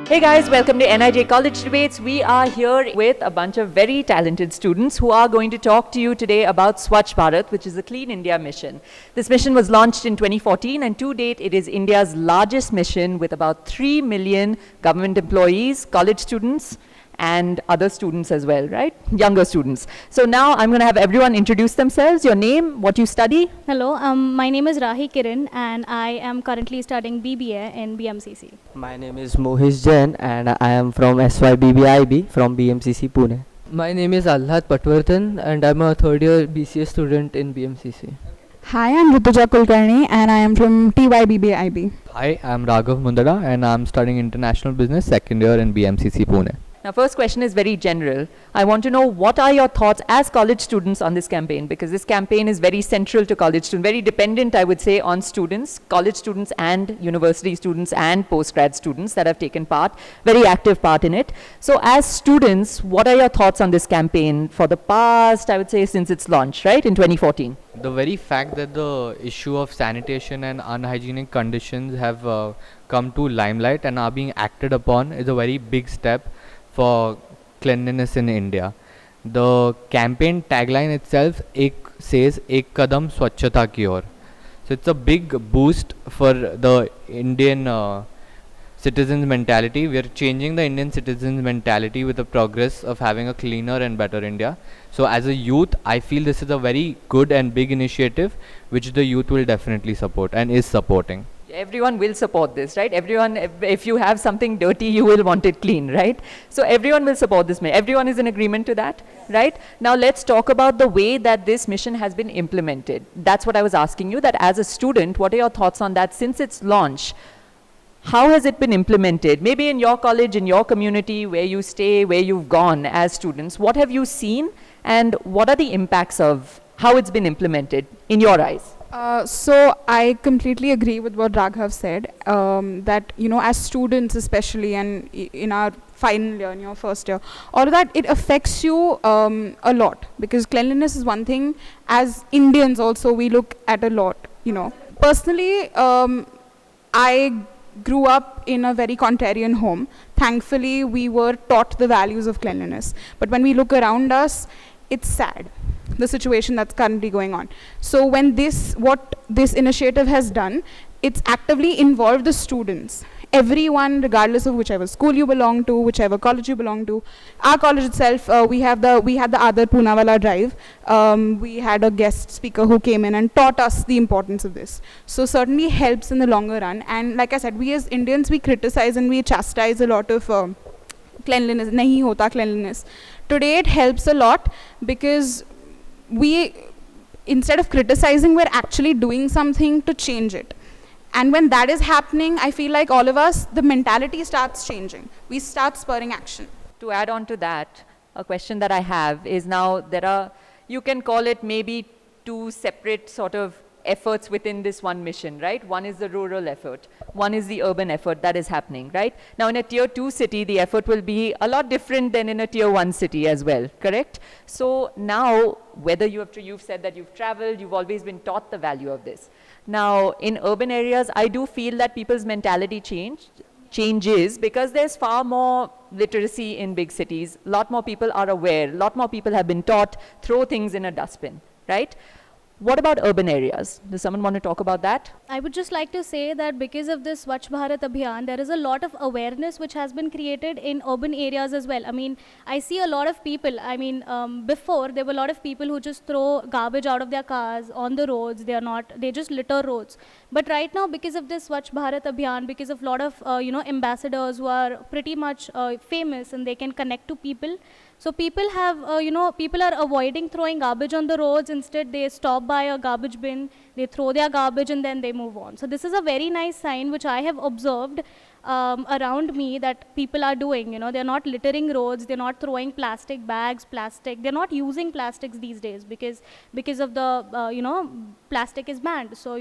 Hey guys, welcome to NIJ College Debates. We are here with a bunch of very talented students who are going to talk to you today about Swachh Bharat, which is a Clean India mission. This mission was launched in 2014 and to date it is India's largest mission with about 3 million government employees, college students, and other students as well, right? Younger students. So now I'm going to have everyone introduce themselves, your name, what you study. Hello, my name is Rahi Kiran and I am currently studying BBA in BMCC. My name is Mohish Jain and I am from SYBBIB from BMCC Pune. My name is Aalhad Patwardhan and I'm a third year BCA student in BMCC. Hi, I'm Rutuja Kulkarni and I am from TYBBIB. Hi, I'm Raghav Mundada and I'm studying International Business second year in BMCC Pune. Now, first question is very general. I want to know what are your thoughts as college students on this campaign, because this campaign is very central to college students, very dependent, I would say, on students, college students and university students and postgrad students that have taken part, very active part in it. So as students, what are your thoughts on this campaign for the past, I would say, since its launch, right, in 2014? The very fact that the issue of sanitation and unhygienic conditions have come to limelight and are being acted upon is a very big step for cleanliness in India. The campaign tagline itself says "Ek kadam swachhata ki aur." So it's a big boost for the Indian citizens' mentality. We are changing the Indian citizens' mentality with the progress of having a cleaner and better India. So as a youth, I feel this is a very good and big initiative which the youth will definitely support and is supporting. Everyone will support this, right? Everyone, if you have something dirty, you will want it clean, right? So everyone will support this. Everyone is in agreement to that, right? Now let's talk about the way that this mission has been implemented. That's what I was asking you, that as a student, what are your thoughts on that since its launch? How has it been implemented? Maybe in your college, in your community, where you stay, where you've gone as students, what have you seen and what are the impacts of how it's been implemented in your eyes? So I completely agree with what Raghav said, that, you know, as students especially and in our final year, in your first year, all of that, it affects you a lot, because cleanliness is one thing. As Indians also, we look at a lot, you know. Personally, I grew up in a very contrarian home. Thankfully, we were taught the values of cleanliness. But when we look around us, it's sad, the situation that's currently going on. So when what this initiative has done, it's actively involved the students. Everyone, regardless of whichever school you belong to, whichever college you belong to. Our college itself, we had the other Poonawala drive. We had a guest speaker who came in and taught us the importance of this. So certainly helps in the longer run. And like I said, we as Indians, we criticize and we chastise a lot of cleanliness, nahi hota cleanliness. Today it helps a lot because we, instead of criticizing, we're actually doing something to change it. And when that is happening, I feel like all of us, the mentality starts changing. We start spurring action. To add on to that, a question that I have is, now you can call it maybe two separate sort of efforts within this one mission, right? One is the rural effort, one is the urban effort that is happening, right? Now in a tier 2 city, the effort will be a lot different than in a tier 1 city as well, correct? So now, whether you've said that you've traveled, you've always been taught the value of this. Now in urban areas, I do feel that people's mentality changes because there's far more literacy in big cities. A lot more people are aware, a lot more people have been taught, throw things in a dustbin, right? What about urban areas? Does someone want to talk about that? I would just like to say that because of this Swachh Bharat Abhiyan, there is a lot of awareness which has been created in urban areas as well. I mean, I see a lot of people, before there were a lot of people who just throw garbage out of their cars on the roads. They just litter roads. But right now, because of this Swachh Bharat Abhiyan, because of a lot of, ambassadors who are pretty much famous and they can connect to people. So people have, people are avoiding throwing garbage on the roads. Instead, they stop by a garbage bin, they throw their garbage and then they move on. So this is a very nice sign which I have observed around me that people are doing. You know, they're not littering roads, they're not throwing plastic bags, they're not using plastics these days because of the, plastic is banned. So,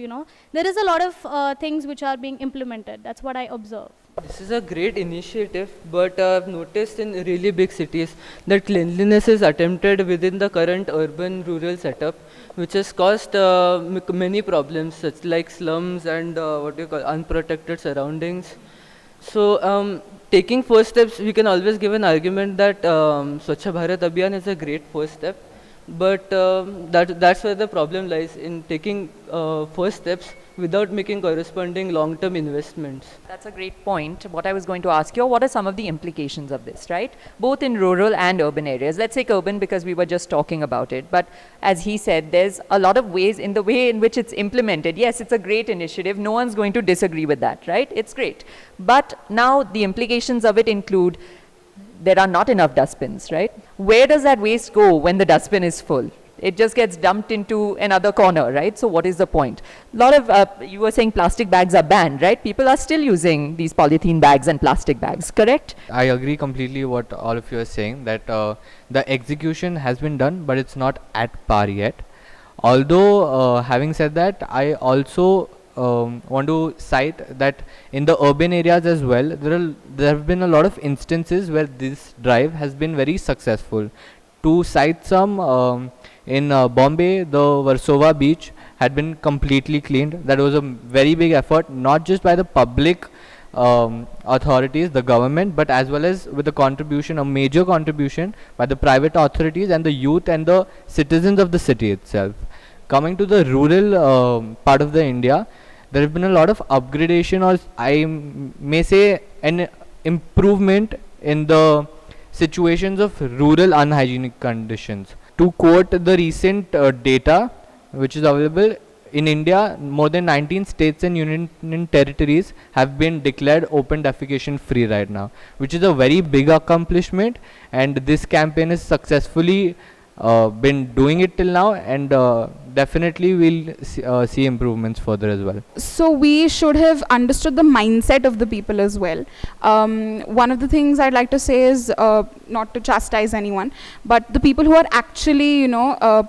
there is a lot of things which are being implemented. That's what I observe. This is a great initiative, but I've noticed in really big cities that cleanliness is attempted within the current urban-rural setup, which has caused many problems, such like slums and unprotected surroundings. So taking first steps, we can always give an argument that Swachh Bharat Abhiyan is a great first step, but that's where the problem lies, in taking first steps without making corresponding long-term investments. That's a great point. What I was going to ask you, what are some of the implications of this, right? Both in rural and urban areas. Let's take urban because we were just talking about it. But as he said, there's a lot of ways in the way in which it's implemented. Yes, it's a great initiative. No one's going to disagree with that, right? It's great. But now the implications of it include there are not enough dustbins, right? Where does that waste go when the dustbin is full? It just gets dumped into another corner, right? So what is the point? A lot of, you were saying plastic bags are banned, right? People are still using these polythene bags and plastic bags, correct? I agree completely what all of you are saying, that the execution has been done, but it's not at par yet. Although, having said that, I also want to cite that in the urban areas as well, there have been a lot of instances where this drive has been very successful. To cite some, in Bombay, the Versova beach had been completely cleaned. That was a very big effort, not just by the public authorities, the government, but as well as with the contribution, a major contribution by the private authorities and the youth and the citizens of the city itself. Coming to the rural part of the India, there have been a lot of upgradation, or may say an improvement in the situations of rural unhygienic conditions. To quote the recent data which is available, in India, more than 19 states and union territories have been declared open defecation free right now, which is a very big accomplishment, and this campaign is successfully been doing it till now, and definitely we'll see improvements further as well. So we should have understood the mindset of the people as well. One of the things I'd like to say is not to chastise anyone, but the people who are actually,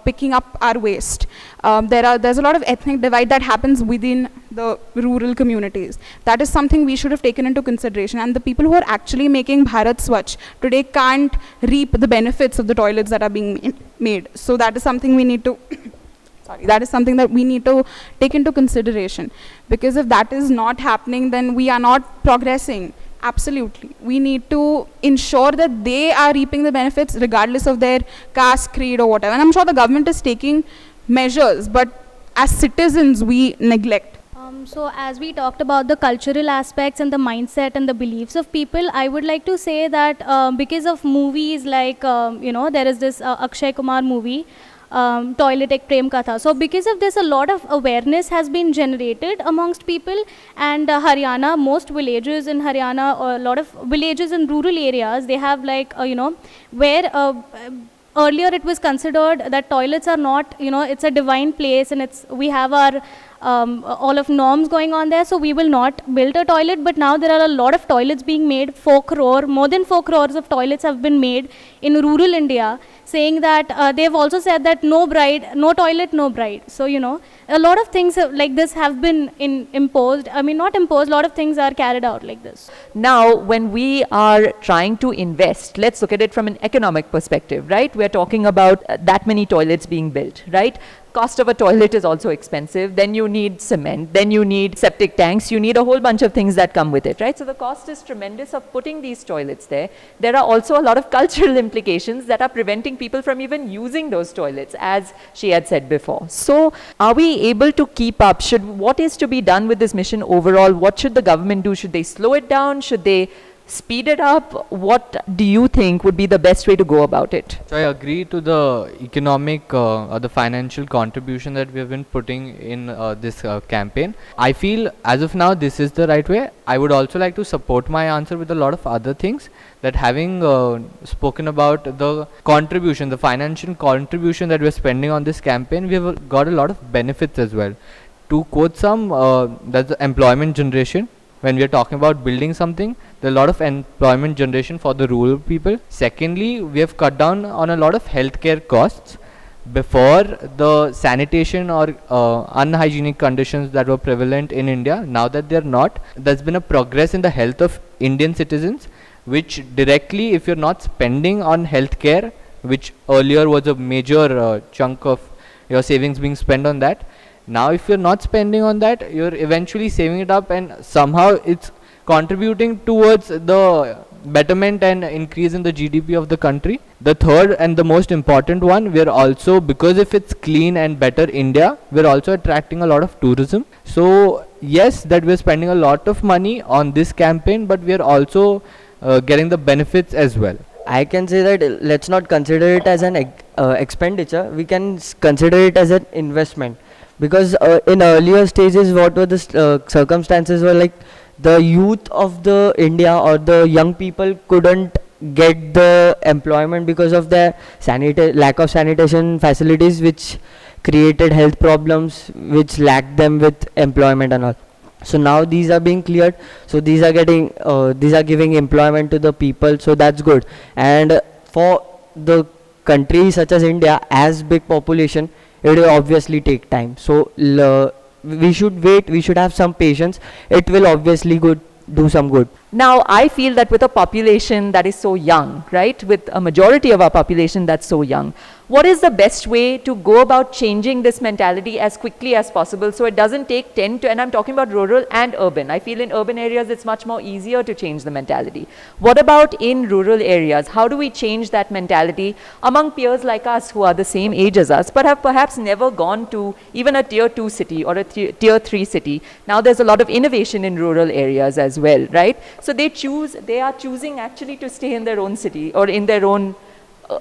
picking up our waste. There's a lot of ethnic divide that happens within the rural communities. That is something we should have taken into consideration. And the people who are actually making Bharat Swachh today can't reap the benefits of the toilets that are being made. So that is something we need to that is something that we need to take into consideration, because if that is not happening, then we are not progressing. Absolutely. We need to ensure that they are reaping the benefits regardless of their caste, creed or whatever. And I'm sure the government is taking measures, but as citizens we neglect. So as we talked about the cultural aspects and the mindset and the beliefs of people, I would like to say that because of movies like, there is this Akshay Kumar movie, Toilet Ek Prem Katha. So because of this, a lot of awareness has been generated amongst people, and Haryana, most villages in Haryana, or a lot of villages in rural areas, they have like, where earlier it was considered that toilets are not, it's a divine place, and we have our all of norms going on there, so we will not build a toilet. But now there are a lot of toilets being made. More than 4 crores of toilets have been made in rural India, saying that they've also said that no bride, no toilet, no bride. So, a lot of things like this have been imposed. I mean, not imposed, a lot of things are carried out like this. Now, when we are trying to invest, let's look at it from an economic perspective, right? We're talking about that many toilets being built, right? Cost of a toilet is also expensive. Then you need cement, then you need septic tanks, you need a whole bunch of things that come with it, right? So the cost is tremendous of putting these toilets there. There are also a lot of cultural implications that are preventing people from even using those toilets, as she had said before. So are we able to keep up? What is to be done with this mission overall? What should the government do? Should they slow it down? Should they speed it up? What do you think would be the best way to go about it? So I agree to the economic or the financial contribution that we have been putting in this campaign. I feel as of now this is the right way. I would also like to support my answer with a lot of other things, that having spoken about the contribution, the financial contribution that we're spending on this campaign, we have got a lot of benefits as well. To quote some, that's the employment generation. When we are talking about building something, there are a lot of employment generation for the rural people. Secondly, we have cut down on a lot of healthcare costs. Before, the sanitation or unhygienic conditions that were prevalent in India, now that they are not, there's been a progress in the health of Indian citizens, which directly, if you're not spending on healthcare, which earlier was a major chunk of your savings being spent on that, now if you're not spending on that, you're eventually saving it up, and somehow it's contributing towards the betterment and increase in the GDP of the country. The third and the most important one, we are also, because if it's clean and better India, we're also attracting a lot of tourism. So yes, that we're spending a lot of money on this campaign, but we are also getting the benefits as well. I can say that let's not consider it as an expenditure. We can consider it as an investment, because in earlier stages, what were the circumstances were like the youth of the India or the young people couldn't get the employment because of their lack of sanitation facilities, which created health problems, which lacked them with employment and all. So now these are being cleared, so these are giving employment to the people, so that's good. And for the country such as India, as big population, it will obviously take time. So we should wait, we should have some patience. It will obviously do some good. Now, I feel that with a population that is so young, right, with a majority of our population that's so young, what is the best way to go about changing this mentality as quickly as possible so it doesn't take 10 to, and I'm talking about rural and urban. I feel in urban areas it's much more easier to change the mentality. What about in rural areas? How do we change that mentality among peers like us who are the same age as us but have perhaps never gone to even a tier 2 city or a tier 3 city? Now there's a lot of innovation in rural areas as well, right? So they are choosing actually to stay in their own city or in their own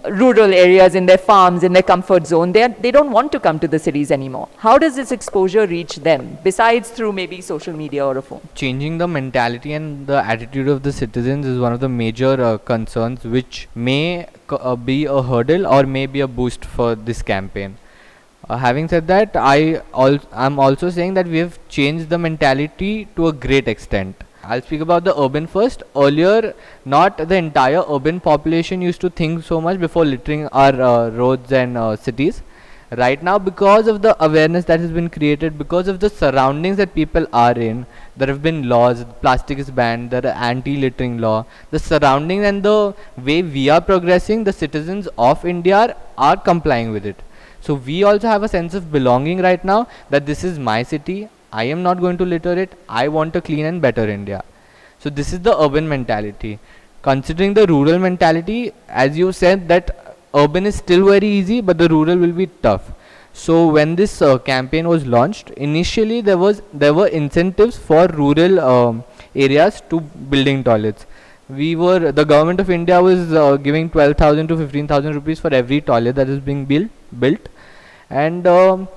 rural areas, in their farms, in their comfort zone. They don't want to come to the cities anymore. How does this exposure reach them, besides through maybe social media or a phone? Changing the mentality and the attitude of the citizens is one of the major concerns, which may be a hurdle or may be a boost for this campaign. Having said that, I'm also saying that we have changed the mentality to a great extent. I'll speak about the urban first. Earlier, not the entire urban population used to think so much before littering our roads and cities. Right now, because of the awareness that has been created, because of the surroundings that people are in, there have been laws. Plastic is banned, there are anti-littering law. The surroundings and the way we are progressing, the citizens of India are complying with it. So we also have a sense of belonging right now, that this is my city, I am not going to litter it, I want a clean and better India. So this is the urban mentality. Considering the rural mentality, as you said, that urban is still very easy, but the rural will be tough. So when this campaign was launched, initially there were incentives for rural areas to building toilets. The government of India was giving 12,000 to 15,000 rupees for every toilet that is being built. And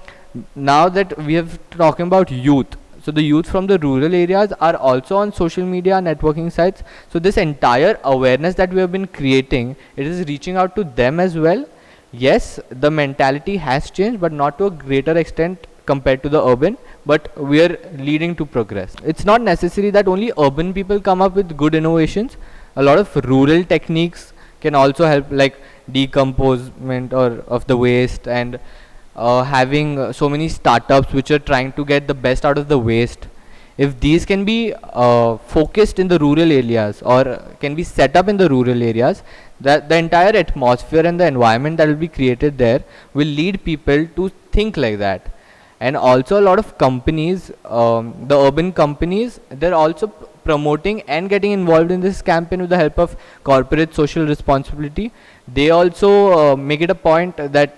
now that we have talking about youth, so the youth from the rural areas are also on social media networking sites. So this entire awareness that we have been creating, it is reaching out to them as well. Yes, the mentality has changed, but not to a greater extent compared to the urban, but we are leading to progress. It's not necessary that only urban people come up with good innovations. A lot of rural techniques can also help, like decomposement of the waste, and having so many startups which are trying to get the best out of the waste. If these can be focused in the rural areas or can be set up in the rural areas, that the entire atmosphere and the environment that will be created there will lead people to think like that. And also a lot of companies, the urban companies, they're also promoting and getting involved in this campaign with the help of corporate social responsibility. They also make it a point that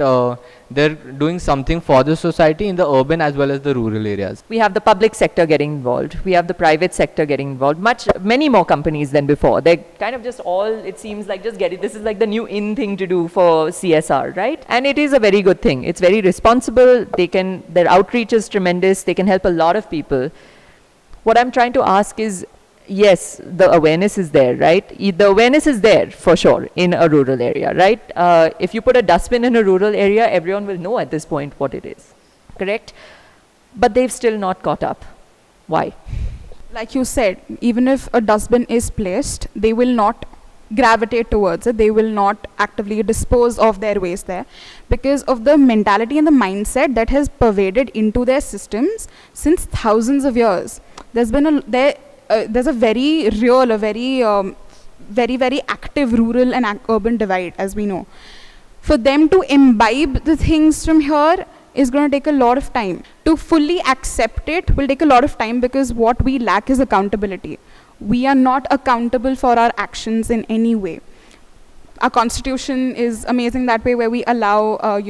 they're doing something for the society in the urban as well as the rural areas. We have the public sector getting involved. We have the private sector getting involved. Many more companies than before. They're kind of just all, it seems like, just get it. This is like the new in thing to do for CSR, right? And it is a very good thing. It's very responsible. Their outreach is tremendous. They can help a lot of people. What I'm trying to ask is, yes, the awareness is there, right? The awareness is there for sure in a rural area, right? If you put a dustbin in a rural area, everyone will know at this point what it is, correct? But they've still not caught up. Why? Like you said, even if a dustbin is placed, they will not gravitate towards it. They will not actively dispose of their waste there because of the mentality and the mindset that has pervaded into their systems since thousands of years. There's a very real, very active rural and urban divide, as we know. For them to imbibe the things from here is going to take a lot of time. To fully accept it will take a lot of time because what we lack is accountability. we are not accountable for our actions in any way. Our constitution is amazing that way, where we allow,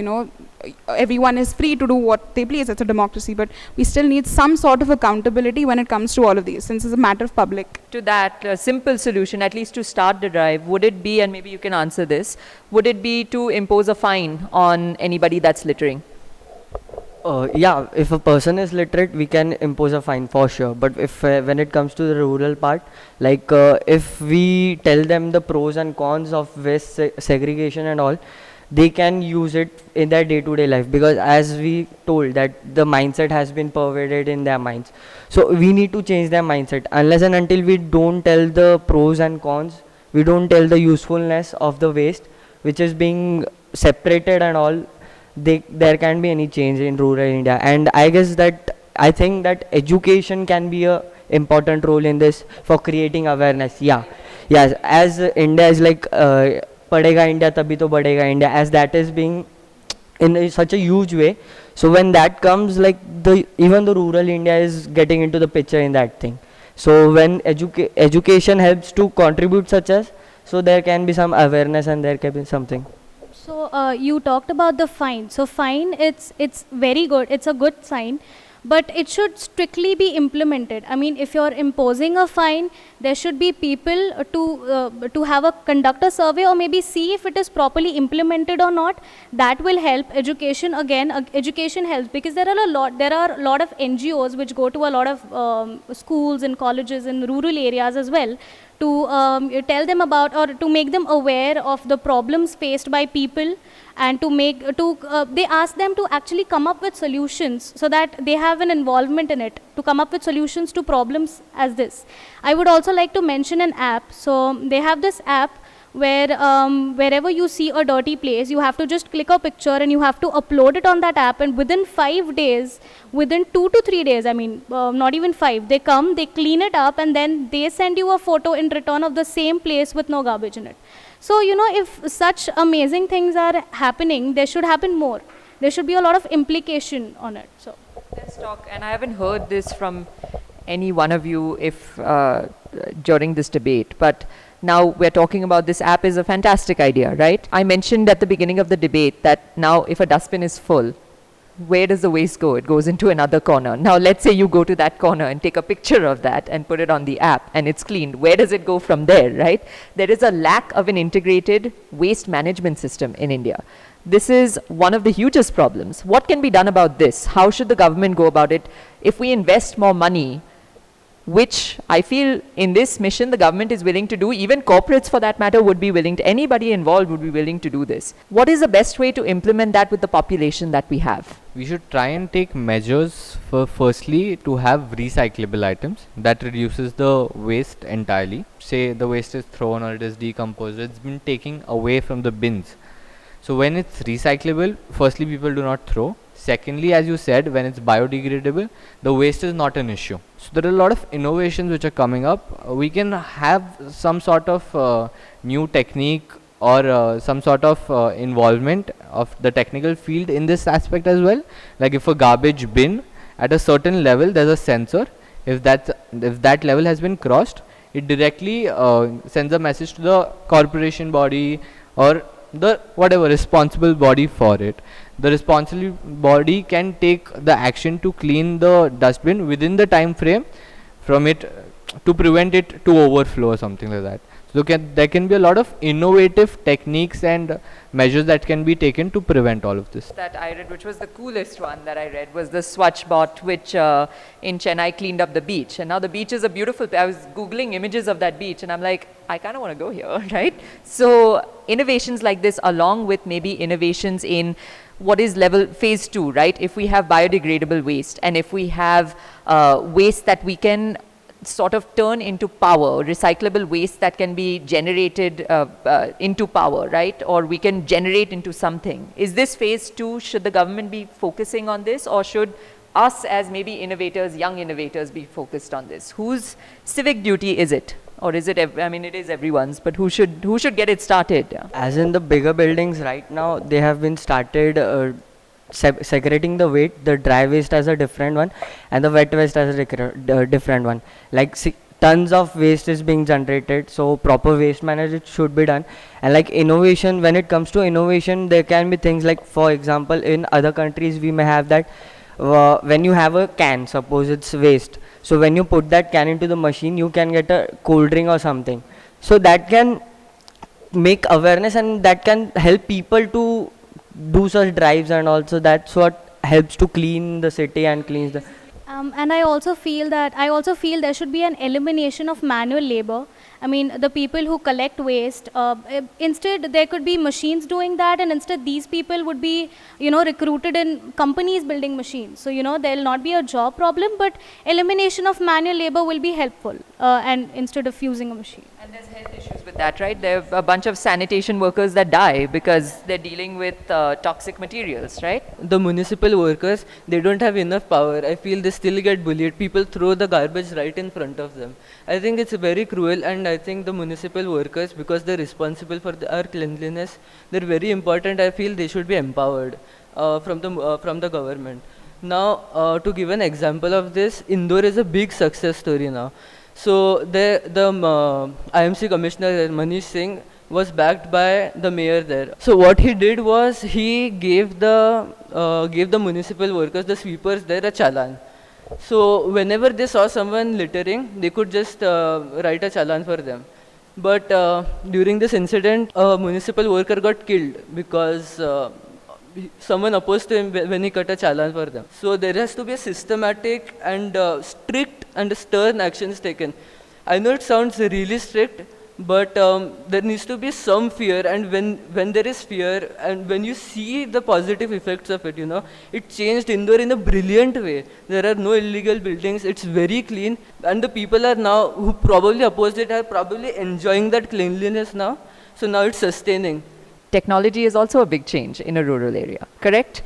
everyone is free to do what they please. It's a democracy, but we still need some sort of accountability when it comes to all of these, since it's a matter of public. To that simple solution, at least to start the drive, would it be, and maybe you can answer this, would it be to impose a fine on anybody that's littering? Yeah, if a person is literate, we can impose a fine for sure. But if when it comes to the rural part, like if we tell them the pros and cons of waste segregation and all, they can use it in their day-to-day life, because as we told that the mindset has been pervaded in their minds. So we need to change their mindset. Unless and until we don't tell the pros and cons, we don't tell the usefulness of the waste, which is being separated and all, there can't be any change in rural India. And I think that education can be a important role in this for creating awareness. Yeah, yes, as India is like padega India tabhi to badega India, as that is being in such a huge way. So when that comes, like even the rural India is getting into the picture in that thing. So when education helps to contribute such as, so there can be some awareness and there can be something. So you talked about the fine. So fine, it's very good. It's a good sign, but it should strictly be implemented. I mean, if you're imposing a fine, there should be people to have a conduct a survey, or maybe see if it is properly implemented or not. That will help. Education, again, education helps, because there are a lot of NGOs which go to a lot of schools and colleges in rural areas as well, to tell them about, or to make them aware of the problems faced by people, and they ask them to actually come up with solutions, so that they have an involvement in it, to come up with solutions to problems as this. I would also like to mention an app. So they have this app where wherever you see a dirty place, you have to just click a picture and you have to upload it on that app, and within 5 days, within 2 to 3 days, I mean not even 5, they come, they clean it up, and then they send you a photo in return of the same place with no garbage in it. So if such amazing things are happening, there should happen more. There should be a lot of implication on it. So Let's talk, and I haven't heard this from any one of you during this debate, but now we're talking about this app is a fantastic idea, right? I mentioned at the beginning of the debate that now if a dustbin is full, where does the waste go? It goes into another corner. Now let's say you go to that corner and take a picture of that and put it on the app and it's cleaned. Where does it go from there, right? There is a lack of an integrated waste management system in India. This is one of the hugest problems. What can be done about this? How should the government go about it? If we invest more money, which I feel in this mission the government is willing to do, even corporates for that matter would be willing to, anybody involved would be willing to do this. What is the best way to implement that with the population that we have? We should try and take measures for firstly to have recyclable items that reduces the waste entirely. Say the waste is thrown or it is decomposed, it's been taken away from the bins. So when it's recyclable, firstly people do not throw. Secondly, as you said, when it's biodegradable, the waste is not an issue. So there are a lot of innovations which are coming up. We can have some sort of new technique or some sort of involvement of the technical field in this aspect as well. Like if a garbage bin at a certain level, there's a sensor. If that level has been crossed, it directly sends a message to the corporation body or the whatever responsible body for it. The responsible body can take the action to clean the dustbin within the time frame from it to prevent it to overflow or something like that. So there can be a lot of innovative techniques and measures that can be taken to prevent all of this. That I read, which was the coolest one that I read, was the Swachh bot, which in Chennai cleaned up the beach. And now the beach is a beautiful, I was Googling images of that beach and I'm like, I kind of want to go here, right? So innovations like this, along with maybe innovations in what is phase 2, right? If we have biodegradable waste and if we have waste that we can sort of turn into power, recyclable waste that can be generated into power, right? Or we can generate into something. Is this phase 2? Should the government be focusing on this, or should us as maybe innovators, young innovators, be focused on this? Whose civic duty is it? Or is it, I mean, it is everyone's, but who should get it started? Yeah. As in the bigger buildings right now, they have been started segregating the weight, the dry waste as a different one and the wet waste as a different one. Like tons of waste is being generated, so proper waste management should be done. And like innovation, when it comes to innovation, there can be things like, for example, in other countries we may have that when you have a can, suppose it's waste, so when you put that can into the machine, you can get a cold drink or something. So that can make awareness, and that can help people to do such drives, and also that's what helps to clean the city and cleans the. And I also feel there should be an elimination of manual labor. I mean, the people who collect waste, instead there could be machines doing that, and instead these people would be, recruited in companies building machines. So, there will not be a job problem, but elimination of manual labor will be helpful, and instead of using a machine. And there's health issues with that, right? There are a bunch of sanitation workers that die because they're dealing with toxic materials, right? The municipal workers, they don't have enough power. I feel they still get bullied. People throw the garbage right in front of them. I think it's very cruel, and I think the municipal workers, because they're responsible for our cleanliness, they're very important. I feel they should be empowered from the government. Now, to give an example of this, Indore is a big success story now. So the IMC commissioner Manish Singh was backed by the mayor there. So what he did was he gave the municipal workers, the sweepers there, a challan. So whenever they saw someone littering, they could just write a challan for them. But during this incident, a municipal worker got killed because someone opposed to him when he cut a challan for them. So there has to be a systematic and strict and stern actions taken. I know it sounds really strict, but there needs to be some fear, and when there is fear, and when you see the positive effects of it, it changed Indore in a brilliant way. There are no illegal buildings, it's very clean, and the people are now, who probably opposed it, are probably enjoying that cleanliness now. So now it's sustaining. Technology is also a big change in a rural area, correct?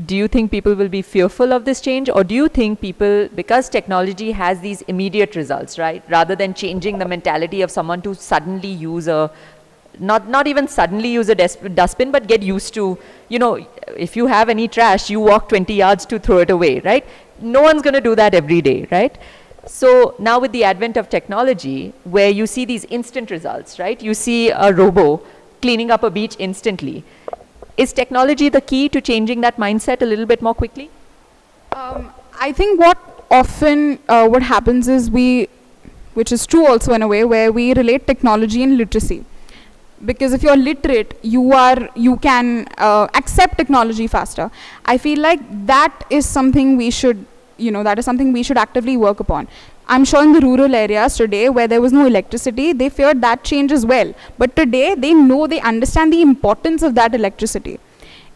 Do you think people will be fearful of this change, or do you think people, because technology has these immediate results, right, rather than changing the mentality of someone to suddenly use not even suddenly use a dustbin, but get used to, if you have any trash, you walk 20 yards to throw it away, right? No one's going to do that every day, right? So now with the advent of technology, where you see these instant results, right? You see a robo cleaning up a beach instantly. Is technology the key to changing that mindset a little bit more quickly? I think what happens is which is true also in a way, where we relate technology and literacy. Because if you're literate, you can accept technology faster. I feel like that is something we should actively work upon. I'm sure in the rural areas today where there was no electricity, they feared that change as well. But today they understand the importance of that electricity.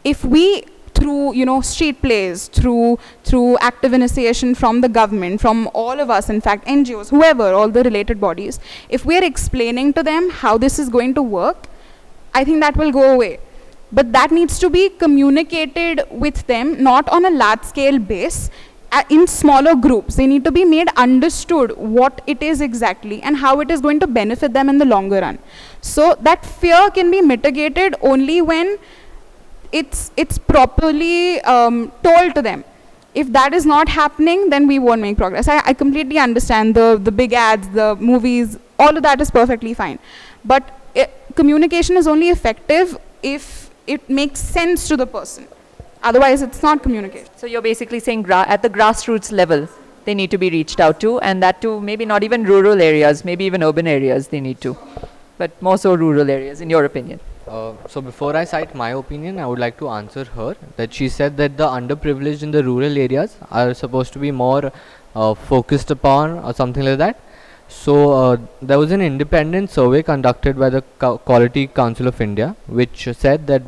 If we, through street plays, through active initiation from the government, from all of us, in fact NGOs, whoever, all the related bodies, if we are explaining to them how this is going to work, I think that will go away. But that needs to be communicated with them, not on a large scale base, in smaller groups. They need to be made understood what it is exactly and how it is going to benefit them in the longer run. So that fear can be mitigated only when it's properly told to them. If that is not happening, then we won't make progress. I completely understand the big ads, the movies, all of that is perfectly fine. But communication is only effective if it makes sense to the person. Otherwise, it's not communication. So you're basically saying at the grassroots level, they need to be reached out to, and that too, maybe not even rural areas, maybe even urban areas they need to, but more so rural areas, in your opinion. So before I cite my opinion, I would like to answer her that she said that the underprivileged in the rural areas are supposed to be more focused upon or something like that. So there was an independent survey conducted by the Quality Council of India, which said that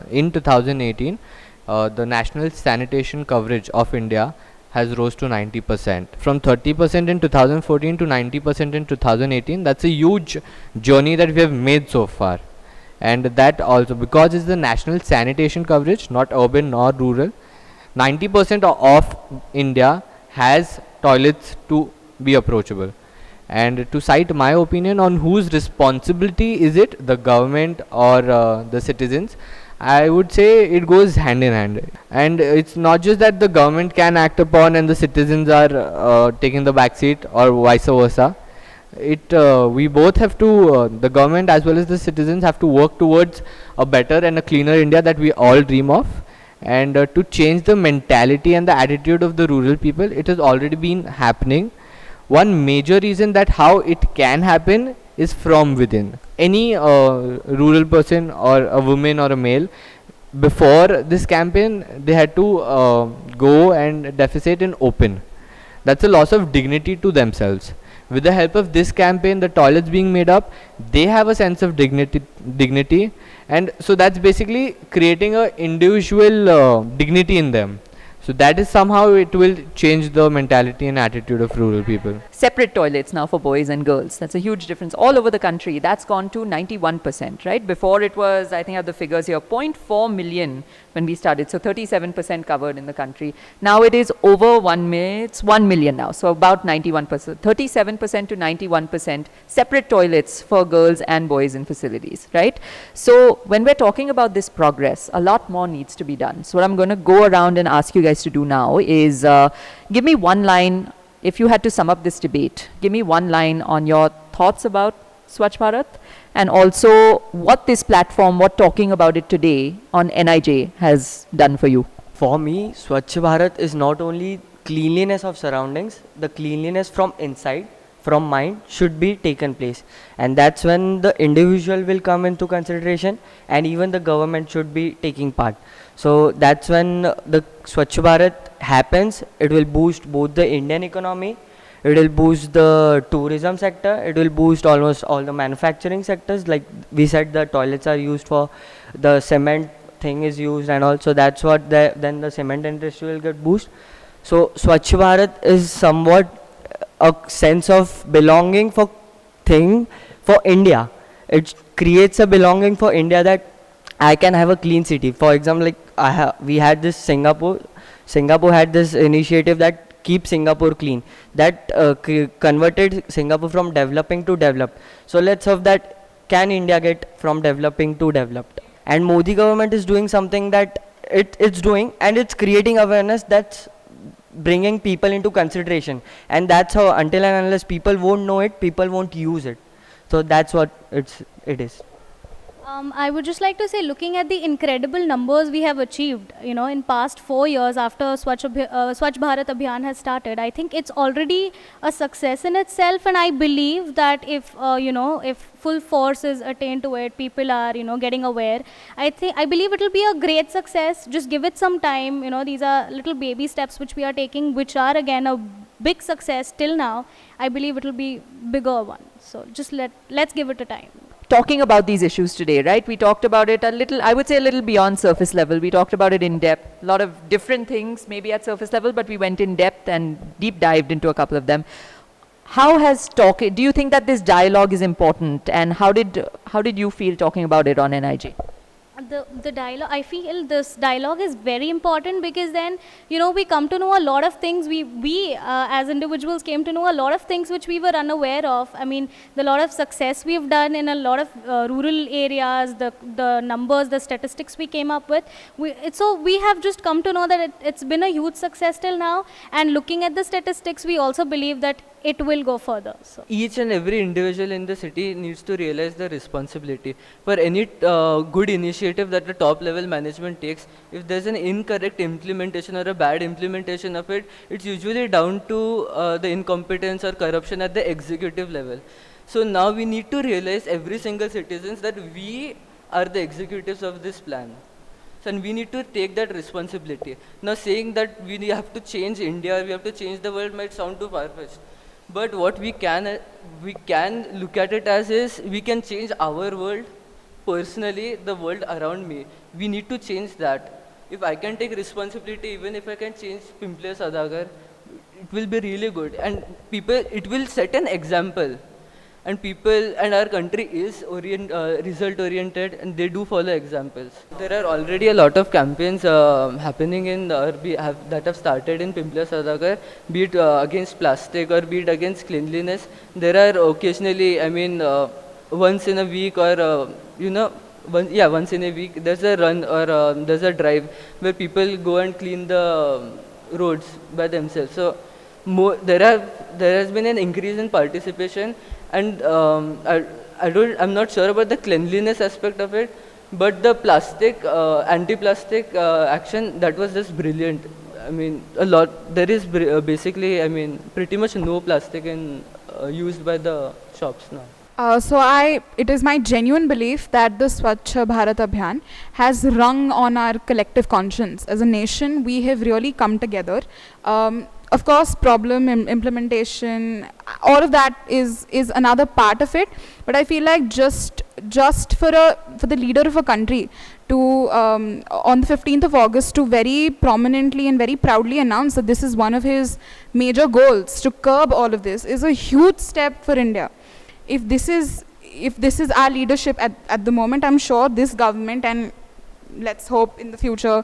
in 2018, the national sanitation coverage of India has rose to 90%. From 30% in 2014 to 90% in 2018, that's a huge journey that we have made so far. And that also, because it's the national sanitation coverage, not urban nor rural, 90% of India has toilets to be approachable. And to cite my opinion on whose responsibility is it, the government or the citizens, I would say it goes hand in hand. And it's not just that the government can act upon and the citizens are taking the back seat or vice versa. We both have to, the government as well as the citizens have to work towards a better and a cleaner India that we all dream of. And to change the mentality and the attitude of the rural people, it has already been happening. One major reason that how it can happen is from within. Any rural person or a woman or a male, before this campaign, they had to go and defecate in open. That's a loss of dignity to themselves. With the help of this campaign, the toilets being made up, they have a sense of dignity, and so that's basically creating a individual dignity in them. So that is somehow it will change the mentality and attitude of rural people. Separate toilets now for boys and girls. That's a huge difference all over the country. That's gone to 91%, right? Before it was, I think I have the figures here, 0.4 million when we started. So 37% covered in the country. Now it is over 1 million. It's 1 million now. So about 91%, 37% to 91% separate toilets for girls and boys in facilities, right? So when we're talking about this progress, a lot more needs to be done. So what I'm going to go around and ask you guys to do now is give me one line. If you had to sum up this debate, give me one line on your thoughts about Swachh Bharat, and also what this platform, what talking about it today on NIJ has done for you. For me, Swachh Bharat is not only cleanliness of surroundings, the cleanliness from inside, from mind should be taken place. And that's when the individual will come into consideration, and even the government should be taking part. So that's when the Swachh Bharat happens. It will boost both the Indian economy, it will boost the tourism sector, it will boost almost all the manufacturing sectors. Like we said, the toilets are used for, the cement thing is used and all. So that's what then the cement industry will get boost. So Swachh Bharat is somewhat a sense of belonging for India. It creates a belonging for India, that I can have a clean city. For example, like we had this Singapore had this initiative that keep Singapore clean, that converted Singapore from developing to developed. So let's hope that can India get from developing to developed. And Modi government is doing something that it's doing, and it's creating awareness that's bringing people into consideration. And that's how, until and unless people won't know it, people won't use it. So that's what it is. I would just like to say, looking at the incredible numbers we have achieved, in past 4 years after Swachh Bharat Abhiyan has started, I think it's already a success in itself. And I believe that if full force is attained to it, people are, getting aware, I believe it will be a great success. Just give it some time. These are little baby steps which we are taking, which are again a big success till now. I believe it will be bigger one. So just let's give it a time. Talking about these issues today, right? We talked about it a little, I would say a little beyond surface level. We talked about it in depth, a lot of different things maybe at surface level, but we went in depth and deep dived into a couple of them. Do you think that this dialogue is important, and how did you feel talking about it on NIJ? The dialogue, I feel this dialogue is very important, because then we come to know a lot of things. We as individuals came to know a lot of things which we were unaware of. I mean, the lot of success we've done in a lot of rural areas, the numbers, the statistics we came up with. So we have just come to know that it's been a huge success till now. And looking at the statistics, we also believe that it will go further. So Each and every individual in the city needs to realize the responsibility. For any good initiative that the top level management takes, if there's an incorrect implementation or a bad implementation of it, it's usually down to the incompetence or corruption at the executive level. So now we need to realize, every single citizen, that we are the executives of this plan. And we need to take that responsibility. Now saying that we have to change India, we have to change the world might sound too far-fetched. But what we can look at it as is, we can change our world, personally, the world around me. We need to change that. If I can take responsibility, even if I can change Pimple Sadagar, it will be really good. And it will set an example. And our country is result oriented, and they do follow examples. There are already a lot of campaigns happening that have started in Pimple Sadagar, be it against plastic or be it against cleanliness. There are occasionally, once in a week or once in a week, there's a run or there's a drive where people go and clean the roads by themselves. So there has been an increase in participation, and I'm not sure about the cleanliness aspect of it, but the anti-plastic action, that was just brilliant. I mean, there is basically, I mean, pretty much no plastic used by the shops now. It is my genuine belief that the Swachh Bharat Abhiyan has rung on our collective conscience. As a nation, we have really come together. Of course, implementation, all of that is another part of it. But I feel like just for the leader of a country to on the 15th of August to very prominently and very proudly announce that this is one of his major goals, to curb all of this, is a huge step for India. If this is our leadership at the moment, I'm sure this government, and let's hope in the future,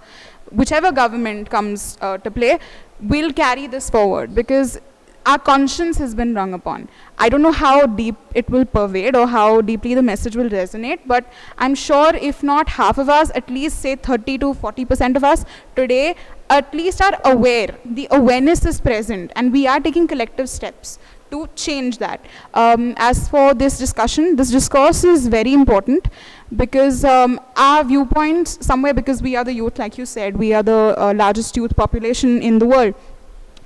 whichever government comes to play, will carry this forward, because our conscience has been rung upon. I don't know how deep it will pervade or how deeply the message will resonate, but I'm sure if not half of us, at least say 30 to 40% of us today at least are aware. The awareness is present, and we are taking collective steps to change that. As for this discussion, this discourse is very important, because our viewpoints, somewhere, because we are the youth, like you said, we are the largest youth population in the world.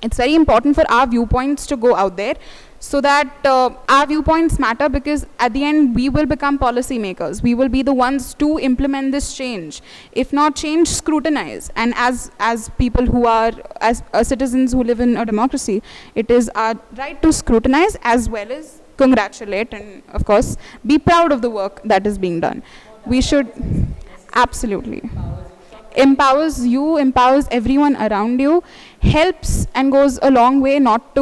It's very important for our viewpoints to go out there, so that our viewpoints matter, because at the end we will become policy makers. We will be the ones to implement this change. If not change, scrutinize. And as people who are, as citizens who live in a democracy, it is our right to scrutinize as well as congratulate and, of course, be proud of the work that is being done. We should, absolutely. Empowers you, empowers everyone around you, helps and goes a long way, not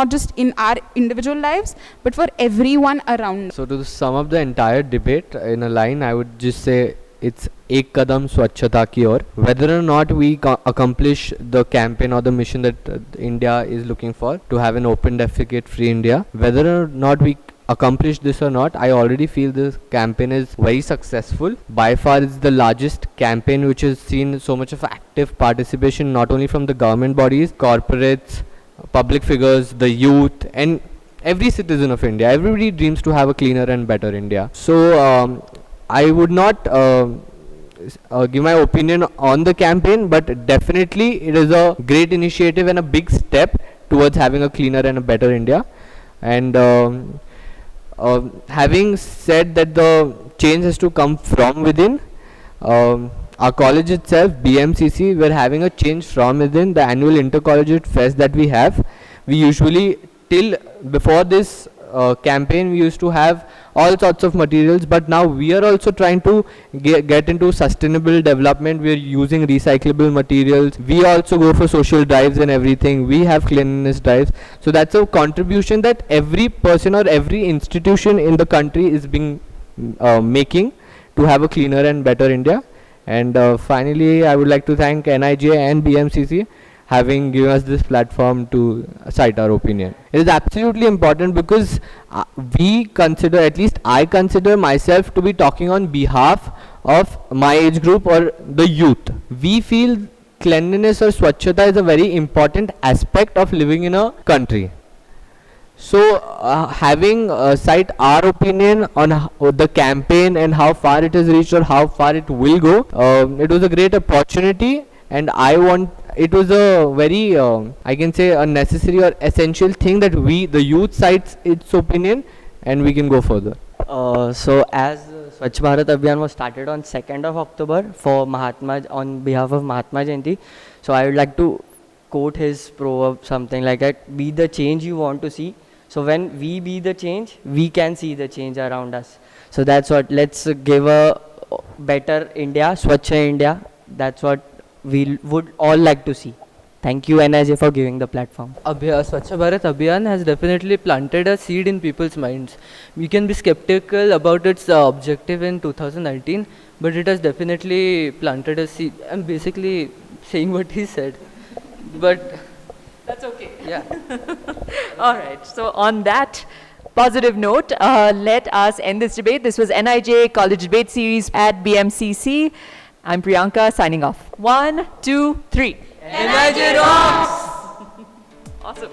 just in our individual lives, but for everyone around. So to sum up the entire debate in a line, I would just say it's ek kadam swachhata ki aur. Whether or not we accomplish the campaign or the mission that India is looking for, to have an open defecate free India, whether or not we accomplish this or not, I already feel this campaign is very successful. By far it's the largest campaign which has seen so much of active participation, not only from the government bodies, corporates, public figures, the youth, and every citizen of India. Everybody dreams to have a cleaner and better India. So I would not give my opinion on the campaign, but definitely it is a great initiative and a big step towards having a cleaner and a better India. And having said that the change has to come from within, our college itself, BMCC, we're having a change from within. The annual intercollegiate fest that we have, we usually, till before this campaign, we used to have all sorts of materials, but now we are also trying to get into sustainable development. We are using recyclable materials. We also go for social drives and everything. We have cleanliness drives. So that's a contribution that every person or every institution in the country is being making to have a cleaner and better India. And finally, I would like to thank NIJ and BMCC having given us this platform to cite our opinion. It is absolutely important, because we consider, at least I consider myself to be talking on behalf of my age group or the youth. We feel cleanliness or swachhata is a very important aspect of living in a country. So having cite our opinion on the campaign and how far it has reached or how far it will go, it was a great opportunity, and it was a very, I can say, a necessary or essential thing that we, the youth, cites its opinion, and we can go further. So as Swachh Bharat Abhiyan was started on 2nd of October for on behalf of Mahatma Jayanti, so I would like to quote his proverb, something like that: be the change you want to see. So when we be the change, we can see the change around us. So that's what, let's give a better India, Swachh India. That's what we would all like to see. Thank you, NIJ, for giving the platform. Swachh Bharat Abhiyan has definitely planted a seed in people's minds. We can be skeptical about its objective in 2019, but it has definitely planted a seed. I'm basically saying what he said, but That's okay. yeah. All right. So on that positive note, let us end this debate. This was NIJ College Debate Series at BMCC. I'm Priyanka signing off. 1, 2, 3. NIJ rocks! Awesome.